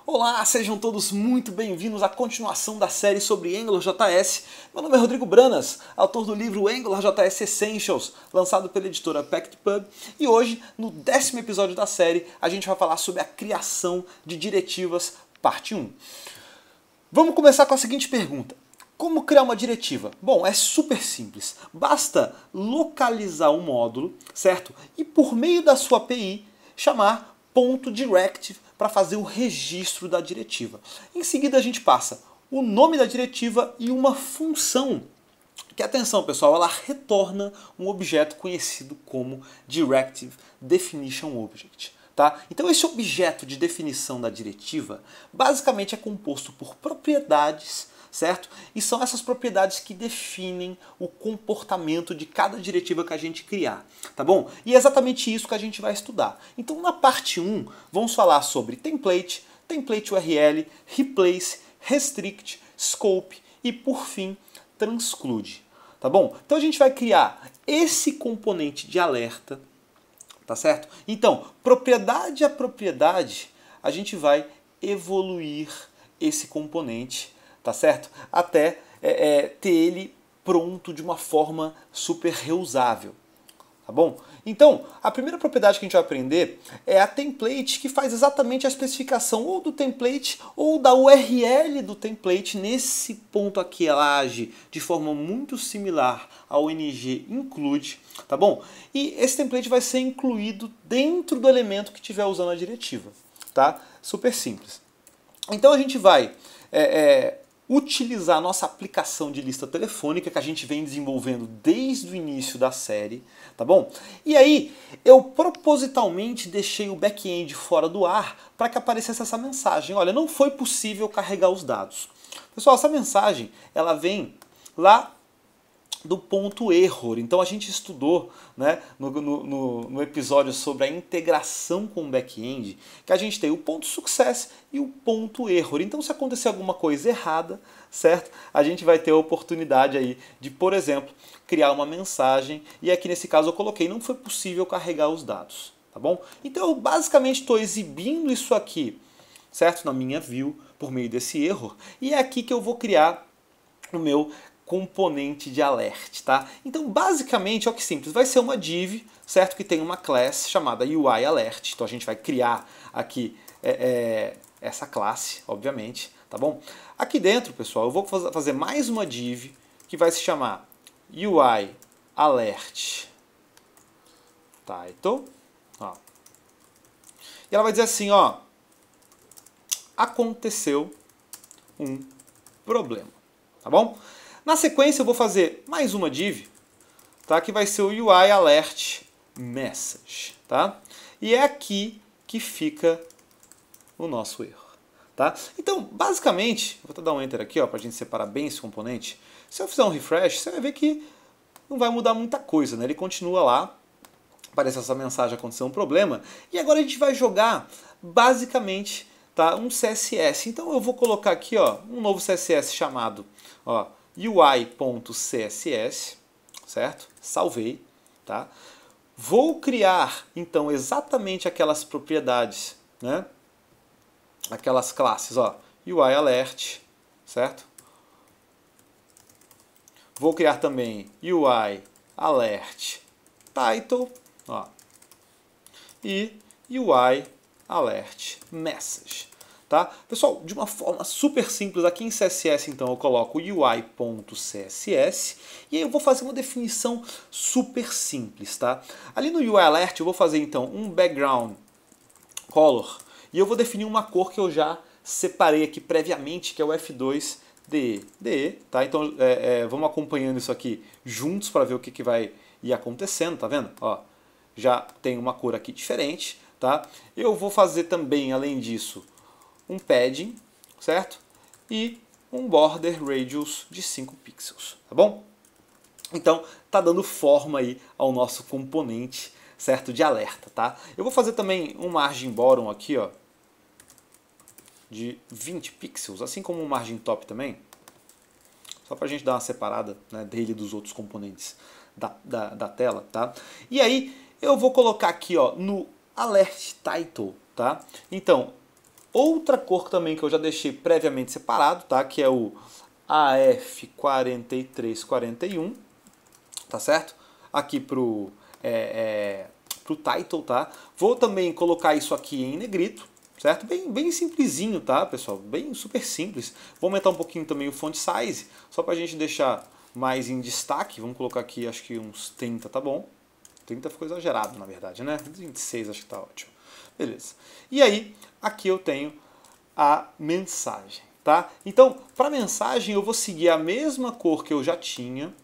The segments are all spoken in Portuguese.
Olá, sejam todos muito bem-vindos à continuação da série sobre AngularJS. Meu nome é Rodrigo Branas, autor do livro AngularJS Essentials, lançado pela editora PactPub. E hoje, no 10º episódio da série, a gente vai falar sobre a criação de diretivas, parte 1. Vamos começar com a seguinte pergunta. Como criar uma diretiva? Bom, é super simples. Basta localizar um módulo, certo? E por meio da sua API, chamar .directive para fazer o registro da diretiva. Em seguida a gente passa o nome da diretiva e uma função que, atenção pessoal, ela retorna um objeto conhecido como Directive Definition Object. Tá? Então esse objeto de definição da diretiva basicamente é composto por propriedades, certo? E são essas propriedades que definem o comportamento de cada diretiva que a gente criar, tá bom? E é exatamente isso que a gente vai estudar. Então na parte 1, vamos falar sobre template, template URL, replace, restrict, scope e por fim, transclude, tá bom? Então a gente vai criar esse componente de alerta, tá certo? Então, propriedade a propriedade, a gente vai evoluir esse componente, tá certo? Até ter ele pronto de uma forma super reusável, tá bom? Então, a primeira propriedade que a gente vai aprender é a template, que faz exatamente a especificação ou do template ou da URL do template. Nesse ponto aqui ela age de forma muito similar ao ng include, tá bom? E esse template vai ser incluído dentro do elemento que estiver usando a diretiva, tá? Super simples. Então a gente vai utilizar a nossa aplicação de lista telefônica que a gente vem desenvolvendo desde o início da série, tá bom? E aí eu propositalmente deixei o back-end fora do ar para que aparecesse essa mensagem. Olha, não foi possível carregar os dados. Pessoal, essa mensagem ela vem lá do ponto error. Então a gente estudou, né, no episódio sobre a integração com o back-end, que a gente tem o ponto success e o ponto error. Então se acontecer alguma coisa errada, certo? A gente vai ter a oportunidade aí de, por exemplo, criar uma mensagem, e aqui nesse caso eu coloquei não foi possível carregar os dados, tá bom? Então eu basicamente estou exibindo isso aqui, certo? Na minha view, por meio desse erro, e é aqui que eu vou criar o meu componente de alert, tá? Então, basicamente, olha que simples, vai ser uma div, certo? Que tem uma class chamada UI Alert. Então, a gente vai criar aqui essa classe, obviamente, tá bom? Aqui dentro, pessoal, eu vou fazer mais uma div que vai se chamar UI Alert Title. Ó. E ela vai dizer assim, ó, aconteceu um problema, tá bom? Na sequência eu vou fazer mais uma div, tá? Que vai ser o UI Alert Message, tá? E é aqui que fica o nosso erro, tá? Então, basicamente, vou até dar um Enter aqui, ó, para a gente separar bem esse componente. Se eu fizer um refresh, você vai ver que não vai mudar muita coisa, né? Ele continua lá, aparece essa mensagem, aconteceu um problema, e agora a gente vai jogar, basicamente, tá? Um CSS. Então eu vou colocar aqui, ó, um novo CSS chamado, ó, UI.css, certo? Salvei, tá? Vou criar, então, exatamente aquelas propriedades, né? Aquelas classes, ó, UI Alert, certo? Vou criar também UI Alert Title, ó, e UI Alert Message. Tá? Pessoal, de uma forma super simples, aqui em CSS então eu coloco UI.css e aí eu vou fazer uma definição super simples, tá? Ali no UI Alert eu vou fazer então um background color e eu vou definir uma cor que eu já separei aqui previamente, que é o F2DE, tá? Então vamos acompanhando isso aqui juntos para ver o que vai ir acontecendo, tá vendo? Ó, já tem uma cor aqui diferente, tá? Eu vou fazer também, além disso, um padding, certo? E um border radius de 5 pixels, tá bom? Então, tá dando forma aí ao nosso componente, certo? De alerta, tá? Eu vou fazer também um margin bottom aqui, ó, de 20 pixels, assim como um margin top também, só pra gente dar uma separada, né, dele dos outros componentes da tela, tá? E aí, eu vou colocar aqui, ó, no alert title, tá? Então, outra cor também que eu já deixei previamente separado, tá? Que é o AF4341, tá certo? Aqui pro title, tá? Vou também colocar isso aqui em negrito, certo? Bem simplesinho, tá, pessoal? Bem super simples. Vou aumentar um pouquinho também o font size, só pra gente deixar mais em destaque. Vamos colocar aqui, acho que uns 30, tá bom? 30 ficou exagerado, na verdade, né? 26 acho que tá ótimo. Beleza. E aí, aqui eu tenho a mensagem, tá? Então, para mensagem eu vou seguir a mesma cor que eu já tinha,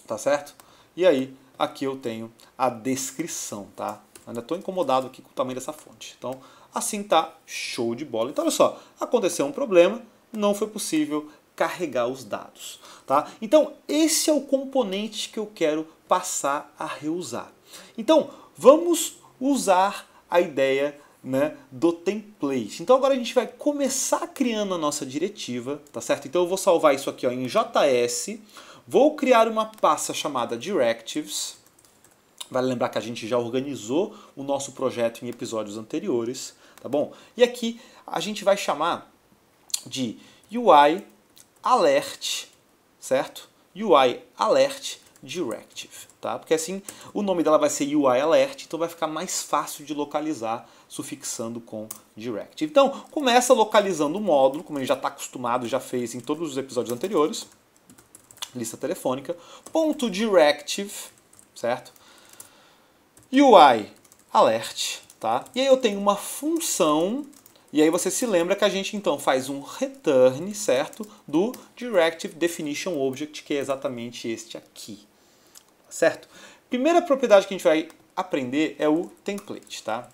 tá certo? E aí, aqui eu tenho a descrição, tá? Ainda estou incomodado aqui com o tamanho dessa fonte. Então, assim tá show de bola. Então, olha só, aconteceu um problema, não foi possível carregar os dados, tá? Então, esse é o componente que eu quero passar a reusar. Então, vamos usar a ideia, né, do template. Então agora a gente vai começar criando a nossa diretiva, tá certo? Então eu vou salvar isso aqui, ó, em JS, vou criar uma pasta chamada Directives. Vale lembrar que a gente já organizou o nosso projeto em episódios anteriores, tá bom? E aqui a gente vai chamar de UI Alert, certo? UI Alert Directive, tá? Porque assim o nome dela vai ser UI Alert, então vai ficar mais fácil de localizar sufixando com Directive. Então começa localizando o módulo, como a gente já está acostumado, já fez em todos os episódios anteriores, lista telefônica, ponto Directive, certo? UI Alert, tá? E aí eu tenho uma função. E aí você se lembra que a gente então faz um return, certo? Do Directive Definition Object, que é exatamente este aqui, certo? Primeira propriedade que a gente vai aprender é o template, tá?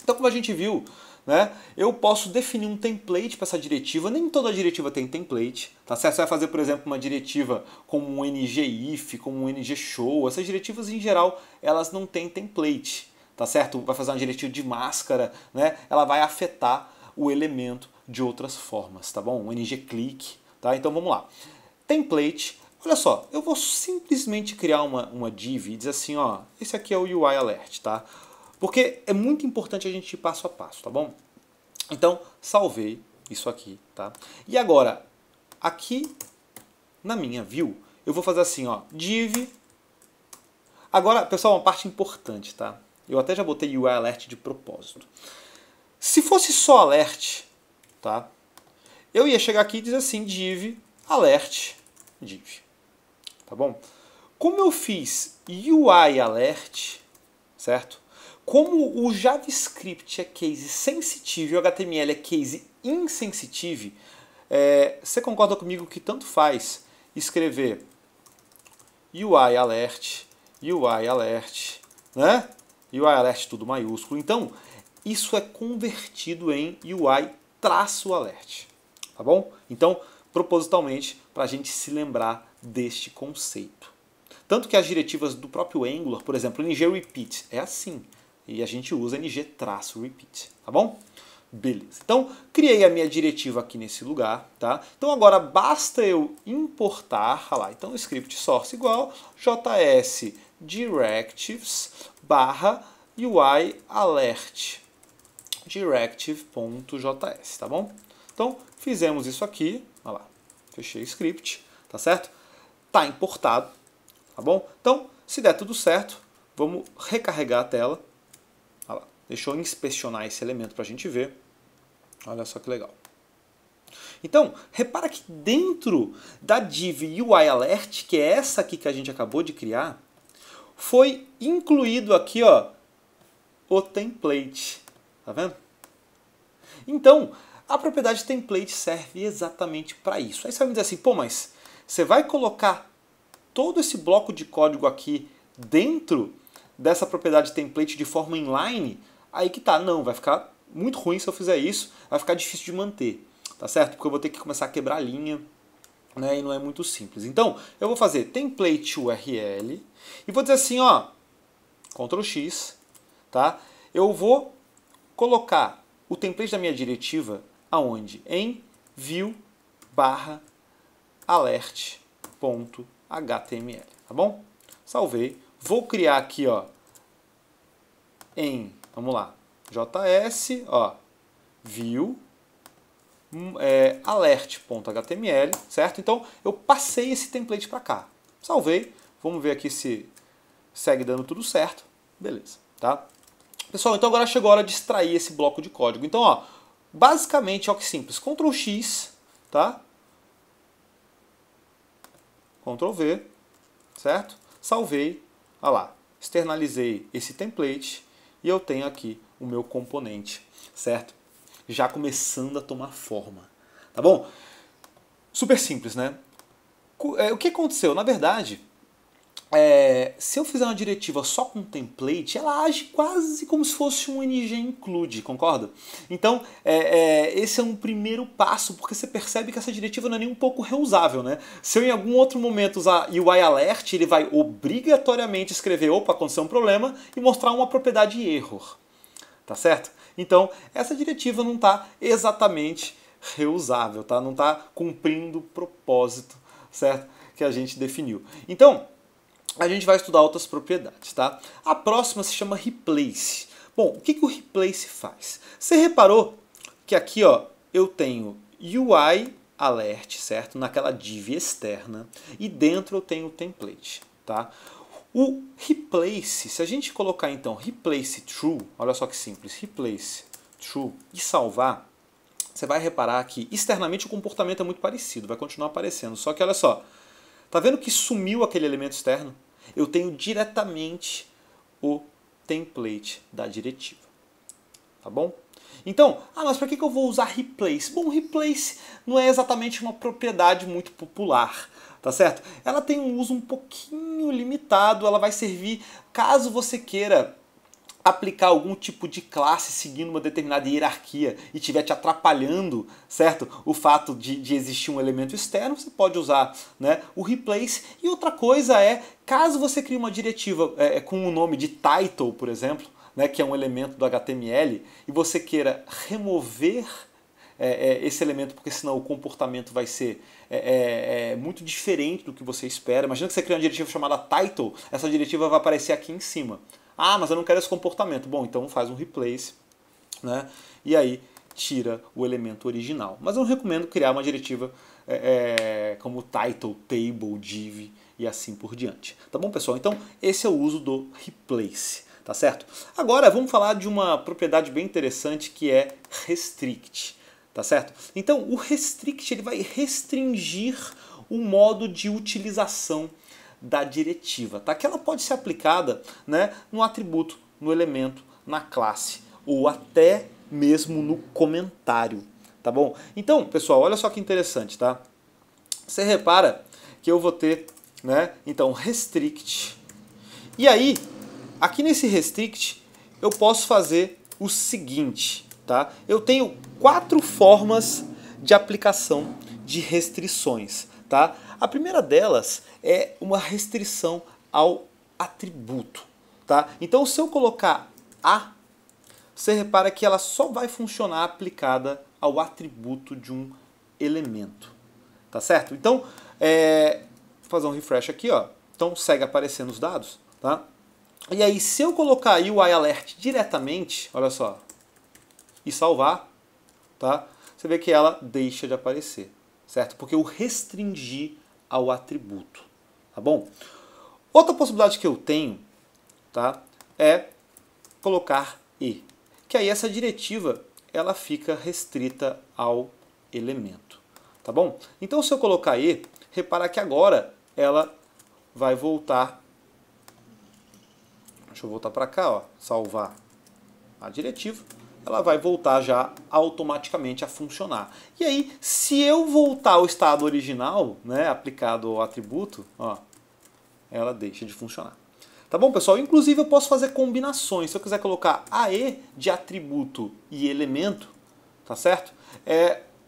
Então, como a gente viu, né, eu posso definir um template para essa diretiva. Nem toda diretiva tem template, tá certo? Você vai fazer, por exemplo, uma diretiva como um ngIf, como um ngShow. Essas diretivas, em geral, elas não têm template, tá certo? Vai fazer uma diretiva de máscara, né? Ela vai afetar o elemento de outras formas, tá bom? Um ngClick, tá? Então vamos lá. Template, olha só, eu vou simplesmente criar uma div e dizer assim, ó, esse aqui é o UI Alert, tá? Porque é muito importante a gente ir passo a passo, tá bom? Então, salvei isso aqui, tá? E agora, aqui na minha view, eu vou fazer assim, ó, div. Agora, pessoal, uma parte importante, tá? Eu até já botei UI Alert de propósito. Se fosse só alert, tá? Eu ia chegar aqui e dizer assim, div alert div, tá bom? Como eu fiz UI alert, certo? Como o JavaScript é case sensitive e o HTML é case insensitive, você concorda comigo que tanto faz escrever UI alert, né? UI alert tudo maiúsculo. Então, isso é convertido em UI-alert, tá bom? Então, propositalmente, para a gente se lembrar deste conceito. Tanto que as diretivas do próprio Angular, por exemplo, ngRepeat, é assim. E a gente usa ng-repeat, tá bom? Beleza. Então, criei a minha diretiva aqui nesse lugar, tá? Então agora basta eu importar, olha lá, então o script source igual js directives barra UI alert directive.js, tá bom? Então, fizemos isso aqui, olha lá, fechei o script, tá certo? Tá importado, tá bom? Então, se der tudo certo, vamos recarregar a tela. Olha lá, deixa eu inspecionar esse elemento para a gente ver. Olha só que legal. Então, repara que dentro da div UI Alert, que é essa aqui que a gente acabou de criar, foi incluído aqui, ó, o template. Tá vendo? Então, a propriedade template serve exatamente para isso. Aí você vai me dizer assim, pô, mas você vai colocar todo esse bloco de código aqui dentro dessa propriedade template de forma inline? Aí que tá, não, vai ficar muito ruim se eu fizer isso, vai ficar difícil de manter, tá certo? Porque eu vou ter que começar a quebrar a linha, né, e não é muito simples. Então, eu vou fazer template URL e vou dizer assim, ó, Ctrl X, tá? Eu vou colocar o template da minha diretiva aonde? Em view/alert.html, tá bom? Salvei. Vou criar aqui, ó, em, vamos lá, JS, ó, view alert.html, certo? Então eu passei esse template para cá. Salvei. Vamos ver aqui se segue dando tudo certo. Beleza, tá? Pessoal, então agora chegou a hora de extrair esse bloco de código. Então, ó, basicamente, ó que simples. Ctrl X, tá? Ctrl V, certo? Salvei, olha lá, externalizei esse template e eu tenho aqui o meu componente, certo? Já começando a tomar forma, tá bom? Super simples, né? O que aconteceu? Na verdade, se eu fizer uma diretiva só com template, ela age quase como se fosse um ng-include, concorda? Então, esse é um primeiro passo, porque você percebe que essa diretiva não é nem um pouco reusável, né? Se eu em algum outro momento usar UI alert, ele vai obrigatoriamente escrever, opa, aconteceu um problema, e mostrar uma propriedade error, tá certo? Então, essa diretiva não está exatamente reusável, tá? Não está cumprindo o propósito, certo? Que a gente definiu. Então, a gente vai estudar outras propriedades, tá? A próxima se chama replace. Bom, o que o replace faz? Você reparou que aqui, ó, eu tenho UI alert, certo? Naquela div externa, e dentro eu tenho o template, tá? O replace, se a gente colocar então replace true, olha só que simples, replace true e salvar, você vai reparar que externamente o comportamento é muito parecido, vai continuar aparecendo, só que olha só, tá vendo que sumiu aquele elemento externo? Eu tenho diretamente o template da diretiva. Tá bom? Então, mas para que eu vou usar replace? Bom, replace não é exatamente uma propriedade muito popular, tá certo? Ela tem um uso um pouquinho limitado, ela vai servir caso você queira aplicar algum tipo de classe seguindo uma determinada hierarquia e estiver te atrapalhando, certo? O fato de existir um elemento externo, você pode usar, né, o replace. E outra coisa é, caso você crie uma diretiva com o nome de title, por exemplo, né, que é um elemento do HTML, e você queira remover esse elemento, porque senão o comportamento vai ser muito diferente do que você espera. Imagina que você cria uma diretiva chamada title, essa diretiva vai aparecer aqui em cima. Ah, mas eu não quero esse comportamento. Bom, então faz um replace, né? E aí tira o elemento original. Mas eu não recomendo criar uma diretiva como title, table, div e assim por diante. Tá bom, pessoal? Então esse é o uso do replace, tá certo? Agora vamos falar de uma propriedade bem interessante que é restrict, tá certo? Então o restrict ele vai restringir o modo de utilização da diretiva, tá? Que ela pode ser aplicada, né, no atributo, no elemento, na classe ou até mesmo no comentário, tá bom? Então, pessoal, olha só que interessante, tá? Você repara que eu vou ter, né, então restrict. E aí, aqui nesse restrict, eu posso fazer o seguinte, tá? Eu tenho 4 formas de aplicação de restrições, tá? A primeira delas é uma restrição ao atributo, tá? Então, se eu colocar a, você repara que ela só vai funcionar aplicada ao atributo de um elemento, tá certo? Então, vou fazer um refresh aqui, ó. Então, segue aparecendo os dados, tá? E aí, se eu colocar UI alert diretamente, olha só, e salvar, tá? Você vê que ela deixa de aparecer, certo? Porque eu restringi ao atributo, tá bom? Outra possibilidade que eu tenho, tá, é colocar e, que aí essa diretiva ela fica restrita ao elemento, tá bom? Então se eu colocar e, repara que agora ela vai voltar, deixa eu voltar para cá, ó, salvar a diretiva, ela vai voltar já automaticamente a funcionar. E aí, se eu voltar ao estado original, né, aplicado ao atributo, ó, ela deixa de funcionar. Tá bom, pessoal? Inclusive eu posso fazer combinações. Se eu quiser colocar AE de atributo e elemento, tá certo?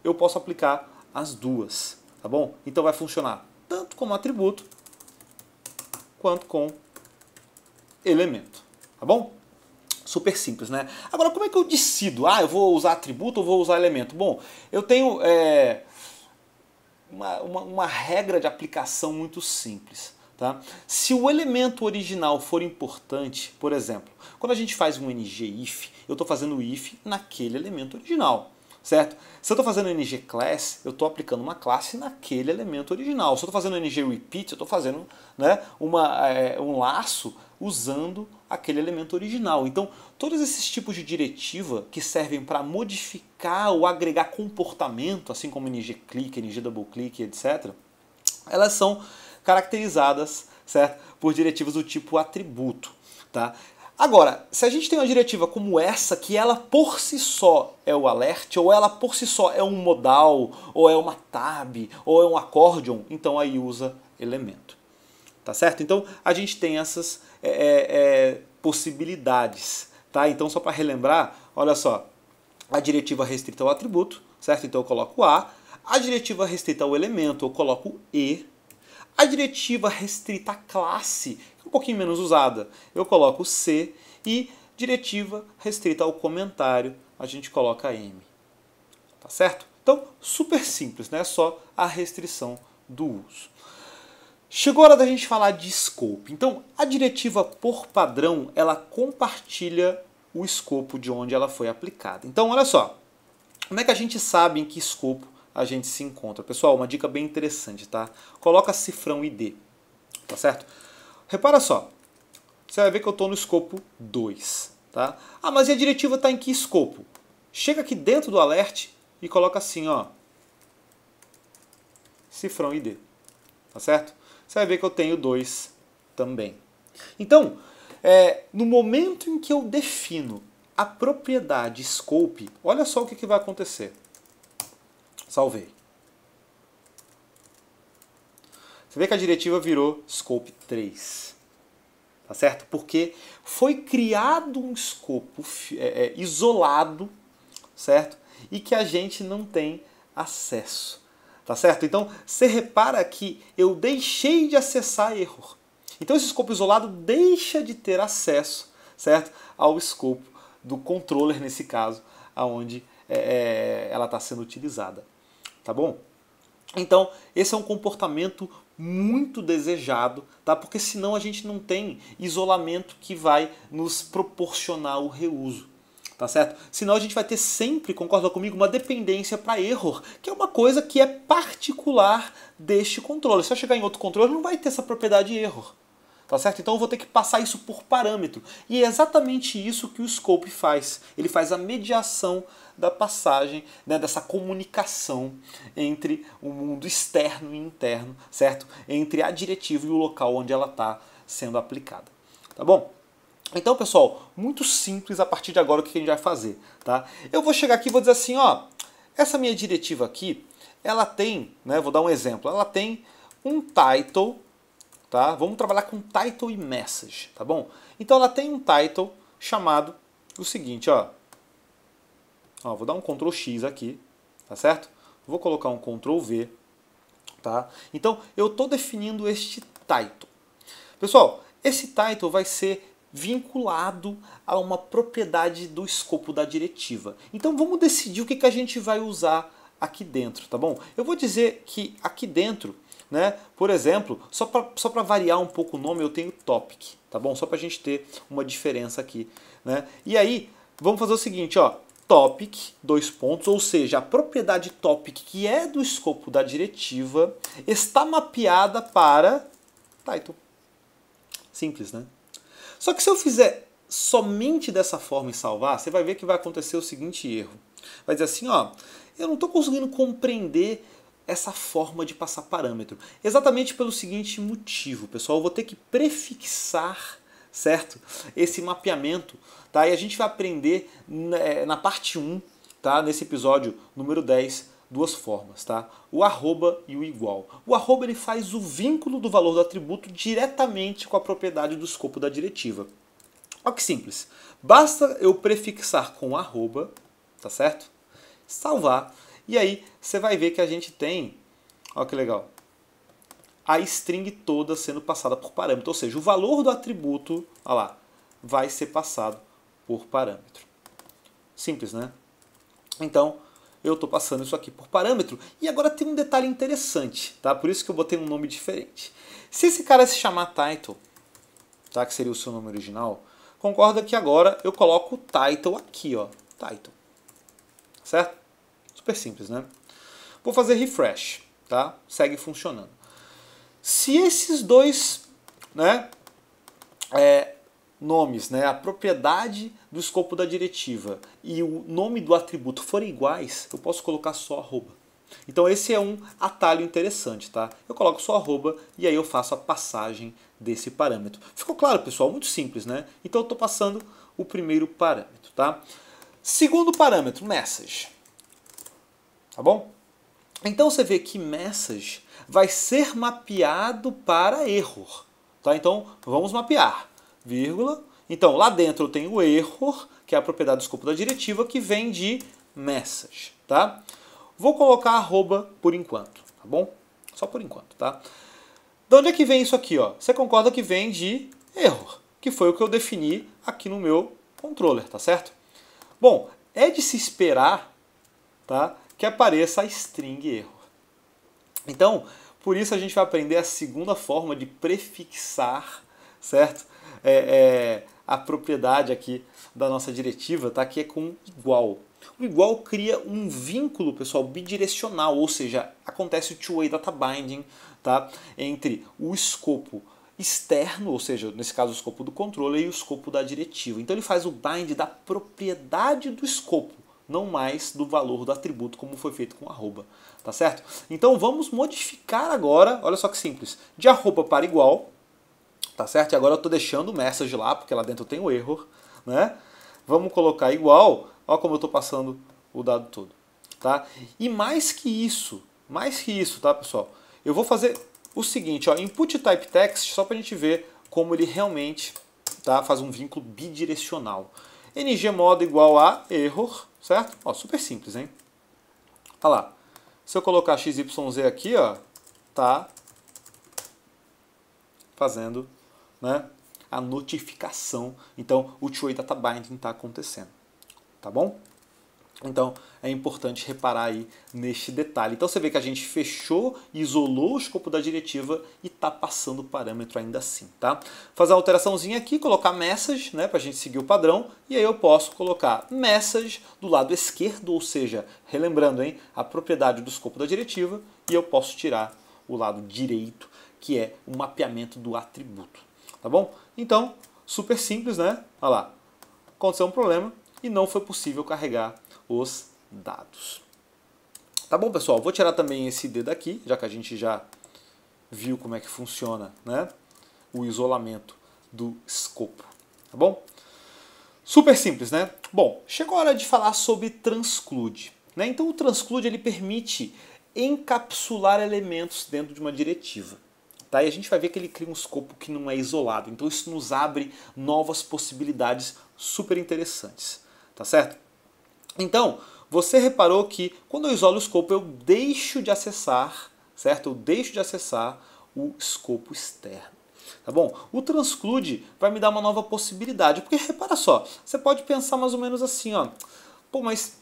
Eu posso aplicar as duas, tá bom? Então vai funcionar tanto como atributo quanto com elemento, tá bom? Super simples, né? Agora, como é que eu decido? Ah, eu vou usar atributo ou vou usar elemento? Bom, eu tenho uma regra de aplicação muito simples. Tá? Se o elemento original for importante, por exemplo, quando a gente faz um ngIf eu estou fazendo if naquele elemento original, certo? Se eu estou fazendo ngClass, eu estou aplicando uma classe naquele elemento original. Se eu estou fazendo ngRepeat, eu estou fazendo, né, um laço usando aquele elemento original. Então, todos esses tipos de diretiva que servem para modificar ou agregar comportamento, assim como ngClick, ngDoubleClick, etc., elas são caracterizadas, certo, por diretivas do tipo atributo. Tá? Agora, se a gente tem uma diretiva como essa, que ela por si só é o alert, ou ela por si só é um modal, ou é uma tab, ou é um accordion, então aí usa elemento. Tá certo? Então a gente tem essas possibilidades. Tá? Então só para relembrar, olha só, a diretiva restrita ao atributo, certo? Então eu coloco A. A diretiva restrita ao elemento, eu coloco E. A diretiva restrita à classe, que é um pouquinho menos usada, eu coloco C. E diretiva restrita ao comentário, a gente coloca M. Tá certo? Então, super simples, né? Só a restrição do uso. Chegou a hora da gente falar de scope. Então, a diretiva por padrão, ela compartilha o escopo de onde ela foi aplicada. Então, olha só. Como é que a gente sabe em que escopo a gente se encontra? Pessoal, uma dica bem interessante, tá? Coloca cifrão ID, tá certo? Repara só. Você vai ver que eu estou no escopo 2, tá? Ah, mas e a diretiva está em que escopo? Chega aqui dentro do alert e coloca assim, ó. Cifrão ID, tá certo? Você vai ver que eu tenho 2 também. Então, no momento em que eu defino a propriedade scope, olha só o que vai acontecer. Salvei. Você vê que a diretiva virou scope 3. Tá certo? Porque foi criado um escopo isolado, certo? E que a gente não tem acesso. Tá certo? Então, você repara que eu deixei de acessar erro. Então, esse escopo isolado deixa de ter acesso, certo? Ao escopo do controller, nesse caso, aonde ela está sendo utilizada. Tá bom? Então, esse é um comportamento muito desejado, tá? Porque senão a gente não tem isolamento que vai nos proporcionar o reuso. Tá certo? Senão a gente vai ter sempre, concorda comigo, uma dependência para error, que é uma coisa que é particular deste controle. Se eu chegar em outro controle, não vai ter essa propriedade error. Tá certo? Então eu vou ter que passar isso por parâmetro. E é exatamente isso que o scope faz. Ele faz a mediação da passagem, né, dessa comunicação entre o mundo externo e interno, certo? Entre a diretiva e o local onde ela está sendo aplicada. Tá bom? Então, pessoal, muito simples a partir de agora o que a gente vai fazer, tá? Eu vou chegar aqui e vou dizer assim, ó, essa minha diretiva aqui, ela tem, né, vou dar um exemplo, ela tem um title, tá? Vamos trabalhar com title e message, tá bom? Então ela tem um title chamado o seguinte, ó, vou dar um Ctrl X aqui, tá certo? Vou colocar um Ctrl V, tá? Então eu estou definindo este title. Pessoal, esse title vai ser vinculado a uma propriedade do escopo da diretiva. Então vamos decidir o que a gente vai usar aqui dentro, tá bom? Eu vou dizer que aqui dentro, né, por exemplo, só para variar um pouco o nome, eu tenho topic, tá bom? Só para a gente ter uma diferença aqui, né? E aí, vamos fazer o seguinte, ó, topic, dois pontos, ou seja, a propriedade topic, que é do escopo da diretiva, está mapeada para title. Simples, né? Só que se eu fizer somente dessa forma e salvar, você vai ver que vai acontecer o seguinte erro. Vai dizer assim, ó, eu não estou conseguindo compreender essa forma de passar parâmetro. Exatamente pelo seguinte motivo, pessoal. Eu vou ter que prefixar, certo? Esse mapeamento, tá? E a gente vai aprender na parte 1, tá? Nesse episódio número 10, duas formas, tá? O arroba e o igual. O arroba ele faz o vínculo do valor do atributo diretamente com a propriedade do escopo da diretiva. Olha que simples. Basta eu prefixar com arroba, tá certo? Salvar. E aí você vai ver que a gente tem, olha que legal, a string toda sendo passada por parâmetro. Ou seja, o valor do atributo, olha lá, vai ser passado por parâmetro. Simples, né? Então, eu estou passando isso aqui por parâmetro. E agora tem um detalhe interessante, tá? Por isso que eu botei um nome diferente. Se esse cara se chamar title, tá? Que seria o seu nome original, concorda que agora eu coloco o title aqui, ó, title, certo? Super simples, né? Vou fazer refresh, tá? Segue funcionando. Se esses dois, né, nomes, né, a propriedade do escopo da diretiva e o nome do atributo forem iguais, eu posso colocar só arroba. Então esse é um atalho interessante, tá? Eu coloco só arroba e aí eu faço a passagem desse parâmetro. Ficou claro, pessoal? Muito simples, né? Então eu estou passando o primeiro parâmetro, tá? Segundo parâmetro, message. Tá bom? Então você vê que message vai ser mapeado para error. Tá? Então vamos mapear, vírgula. Então lá dentro eu tenho o error, que é a propriedade do escopo da diretiva, que vem de message. Tá? Vou colocar arroba por enquanto, tá bom? Só por enquanto, tá? De onde é que vem isso aqui, ó? Você concorda que vem de error, que foi o que eu defini aqui no meu controller, tá certo? Bom, é de se esperar, tá, que apareça a string error. Então, por isso a gente vai aprender a segunda forma de prefixar, certo? A propriedade aqui da nossa diretiva, tá? Que é com igual. O igual cria um vínculo, pessoal, bidirecional, ou seja, acontece o two-way data binding, tá? Entre o escopo externo, ou seja, nesse caso o escopo do controller, e o escopo da diretiva. Então ele faz o bind da propriedade do escopo, não mais do valor do atributo, como foi feito com arroba, tá certo? Então vamos modificar agora, olha só que simples, de arroba para igual, tá certo? E agora eu estou deixando o message lá, porque lá dentro eu tenho error, né? Vamos colocar igual, olha como eu estou passando o dado todo, tá? E mais que isso, tá, pessoal? Eu vou fazer o seguinte, ó, input type text, só para a gente ver como ele realmente, tá, faz um vínculo bidirecional. ngModo igual a error, certo? Ó, super simples, hein? Olha lá. Se eu colocar XYZ aqui, ó, tá fazendo, né, a notificação. Então, o two-way data binding está acontecendo. Tá bom? Então, é importante reparar aí neste detalhe. Então, você vê que a gente fechou, isolou o escopo da diretiva e está passando o parâmetro ainda assim, tá? Fazer uma alteraçãozinha aqui, colocar message, né, para a gente seguir o padrão, e aí eu posso colocar message do lado esquerdo, ou seja, relembrando, hein, a propriedade do escopo da diretiva, e eu posso tirar o lado direito, que é o mapeamento do atributo, tá bom? Então, super simples, né? Olha lá, aconteceu um problema e não foi possível carregar os dados. Tá bom, pessoal? Vou tirar também esse D daqui, já que a gente já viu como é que funciona, né, o isolamento do escopo. Tá bom? Super simples, né? Bom, chegou a hora de falar sobre transclude, né? Então o transclude ele permite encapsular elementos dentro de uma diretiva. Tá? E a gente vai ver que ele cria um escopo que não é isolado. Então isso nos abre novas possibilidades super interessantes. Tá certo? Então, você reparou que quando eu isolo o escopo, eu deixo de acessar, certo? Eu deixo de acessar o escopo externo. Tá bom? O transclude vai me dar uma nova possibilidade, porque repara só, você pode pensar mais ou menos assim, ó, pô, mas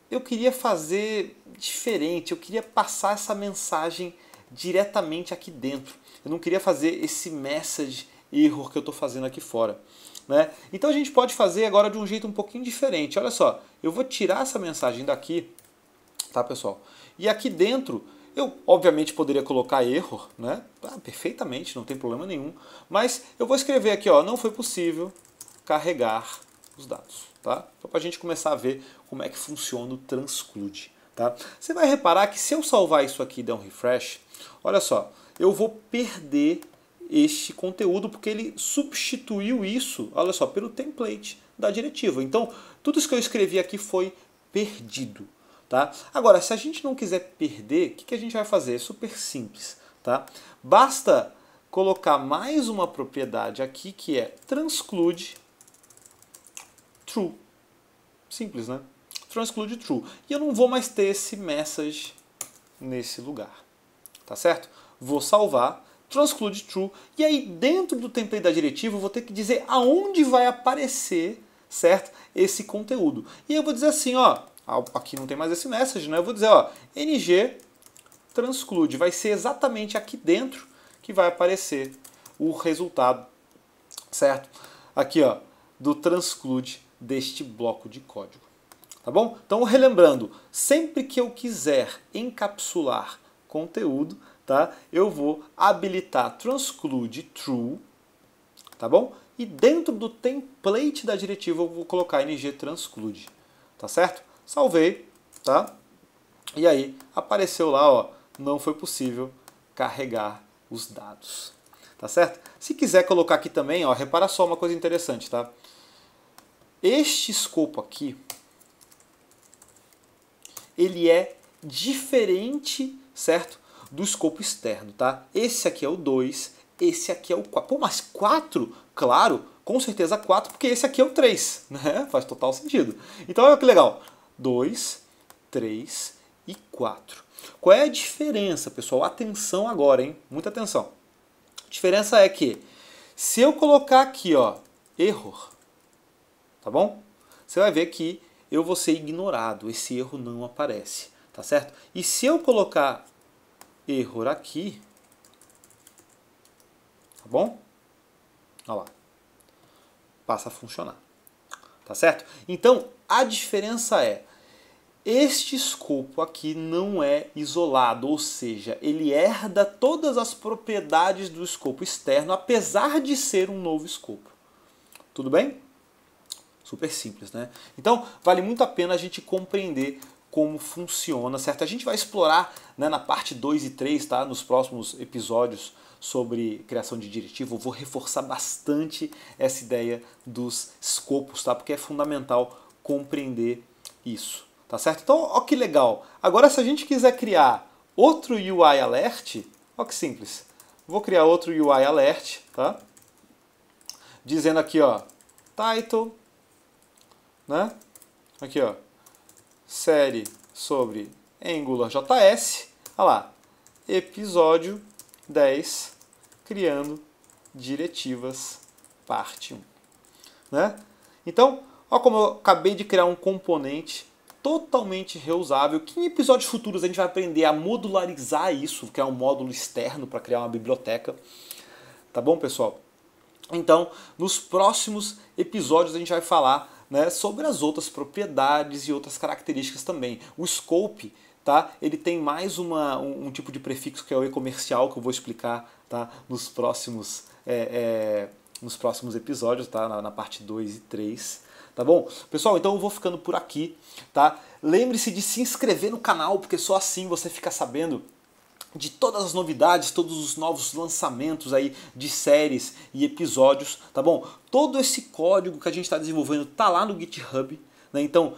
eu queria fazer diferente, eu queria passar essa mensagem diretamente aqui dentro. Eu não queria fazer esse message error que eu estou fazendo aqui fora. Né? Então a gente pode fazer agora de um jeito um pouquinho diferente. Olha só, eu vou tirar essa mensagem daqui, tá, pessoal? E aqui dentro, eu obviamente poderia colocar error, né? Perfeitamente, não tem problema nenhum. Mas eu vou escrever aqui, ó, não foi possível carregar os dados, tá? Só para a gente começar a ver como é que funciona o transclude, tá? Você vai reparar que se eu salvar isso aqui e der um refresh, olha só, eu vou perder este conteúdo porque ele substituiu isso, olha só, pelo template da diretiva. Então, tudo isso que eu escrevi aqui foi perdido, tá? Agora, se a gente não quiser perder, o que a gente vai fazer? É super simples, tá? Basta colocar mais uma propriedade aqui que é transclude true. Simples, né? Transclude true. E eu não vou mais ter esse message nesse lugar, tá certo? Vou salvar, transclude true, e aí dentro do template da diretiva eu vou ter que dizer aonde vai aparecer, certo, esse conteúdo. E eu vou dizer assim, ó, aqui não tem mais esse message, né? Eu vou dizer, ó, ng transclude, vai ser exatamente aqui dentro que vai aparecer o resultado, certo? aqui, ó, do transclude deste bloco de código. Tá bom? Então, relembrando, sempre que eu quiser encapsular conteúdo, tá, eu vou habilitar transclude true, tá bom? E dentro do template da diretiva eu vou colocar ng transclude, tá certo? Salvei, tá? E aí apareceu lá, ó, não foi possível carregar os dados, tá certo? Se quiser colocar aqui também, ó, repara só uma coisa interessante, tá? Este escopo aqui, ele é diferente, certo, do escopo externo, tá? Esse aqui é o 2, esse aqui é o 4. Pô, mas 4? Claro, com certeza 4, porque esse aqui é o 3, né? Faz total sentido. Então, olha que legal. 2, 3 e 4. Qual é a diferença, pessoal? Atenção agora, hein? Muita atenção. A diferença é que, se eu colocar aqui, ó, error, tá bom? Você vai ver que eu vou ser ignorado, esse erro não aparece, tá certo? E se eu colocar error aqui, tá bom? Olha lá, passa a funcionar, tá certo? Então, a diferença é, este escopo aqui não é isolado, ou seja, ele herda todas as propriedades do escopo externo, apesar de ser um novo escopo. Tudo bem? Super simples, né? Então, vale muito a pena a gente compreender como funciona, certo? A gente vai explorar, né, na parte 2 e 3, tá? Nos próximos episódios sobre criação de diretiva. Eu vou reforçar bastante essa ideia dos escopos, tá? Porque é fundamental compreender isso, tá certo? Então, ó que legal. Agora, se a gente quiser criar outro UI Alert, ó que simples. Vou criar outro UI Alert, tá? Dizendo aqui, ó, title, né? Aqui, ó, série sobre AngularJS, olha lá, episódio 10, criando diretivas, parte 1. Né? Então, olha como eu acabei de criar um componente totalmente reusável, que em episódios futuros a gente vai aprender a modularizar isso, criar um módulo externo para criar uma biblioteca. Tá bom, pessoal? Então, nos próximos episódios a gente vai falar, né, sobre as outras propriedades e outras características também. O scope, tá, ele tem mais um tipo de prefixo que é o e-comercial, que eu vou explicar, tá, nos próximos episódios, tá, na parte 2 e 3. Tá bom? Pessoal, então eu vou ficando por aqui, tá? Lembre-se de se inscrever no canal, porque só assim você fica sabendo de todas as novidades, todos os novos lançamentos aí de séries e episódios, tá bom? Todo esse código que a gente está desenvolvendo tá lá no GitHub, né? Então,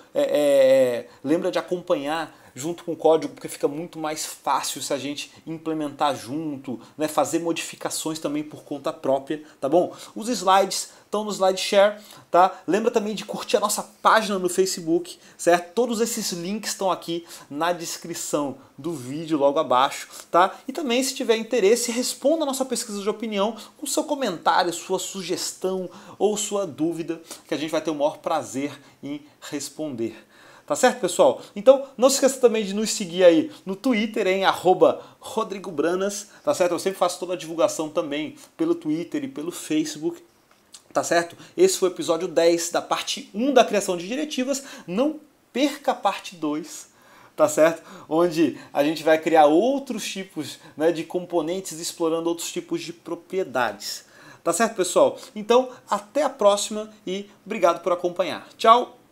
lembra de acompanhar junto com o código, porque fica muito mais fácil se a gente implementar junto, né? Fazer modificações também por conta própria, tá bom? Os slides estão no SlideShare, tá? Lembra também de curtir a nossa página no Facebook, certo? Todos esses links estão aqui na descrição do vídeo logo abaixo, tá? E também, se tiver interesse, responda a nossa pesquisa de opinião com seu comentário, sua sugestão ou sua dúvida, que a gente vai ter o maior prazer em responder. Tá certo, pessoal? Então, não se esqueça também de nos seguir aí no Twitter, em @RodrigoBranas, tá certo? Eu sempre faço toda a divulgação também pelo Twitter e pelo Facebook. Tá certo? Esse foi o episódio 10 da parte 1 da criação de diretivas. Não perca a parte 2, tá certo? Onde a gente vai criar outros tipos, né, de componentes, explorando outros tipos de propriedades. Tá certo, pessoal? Então, até a próxima e obrigado por acompanhar. Tchau!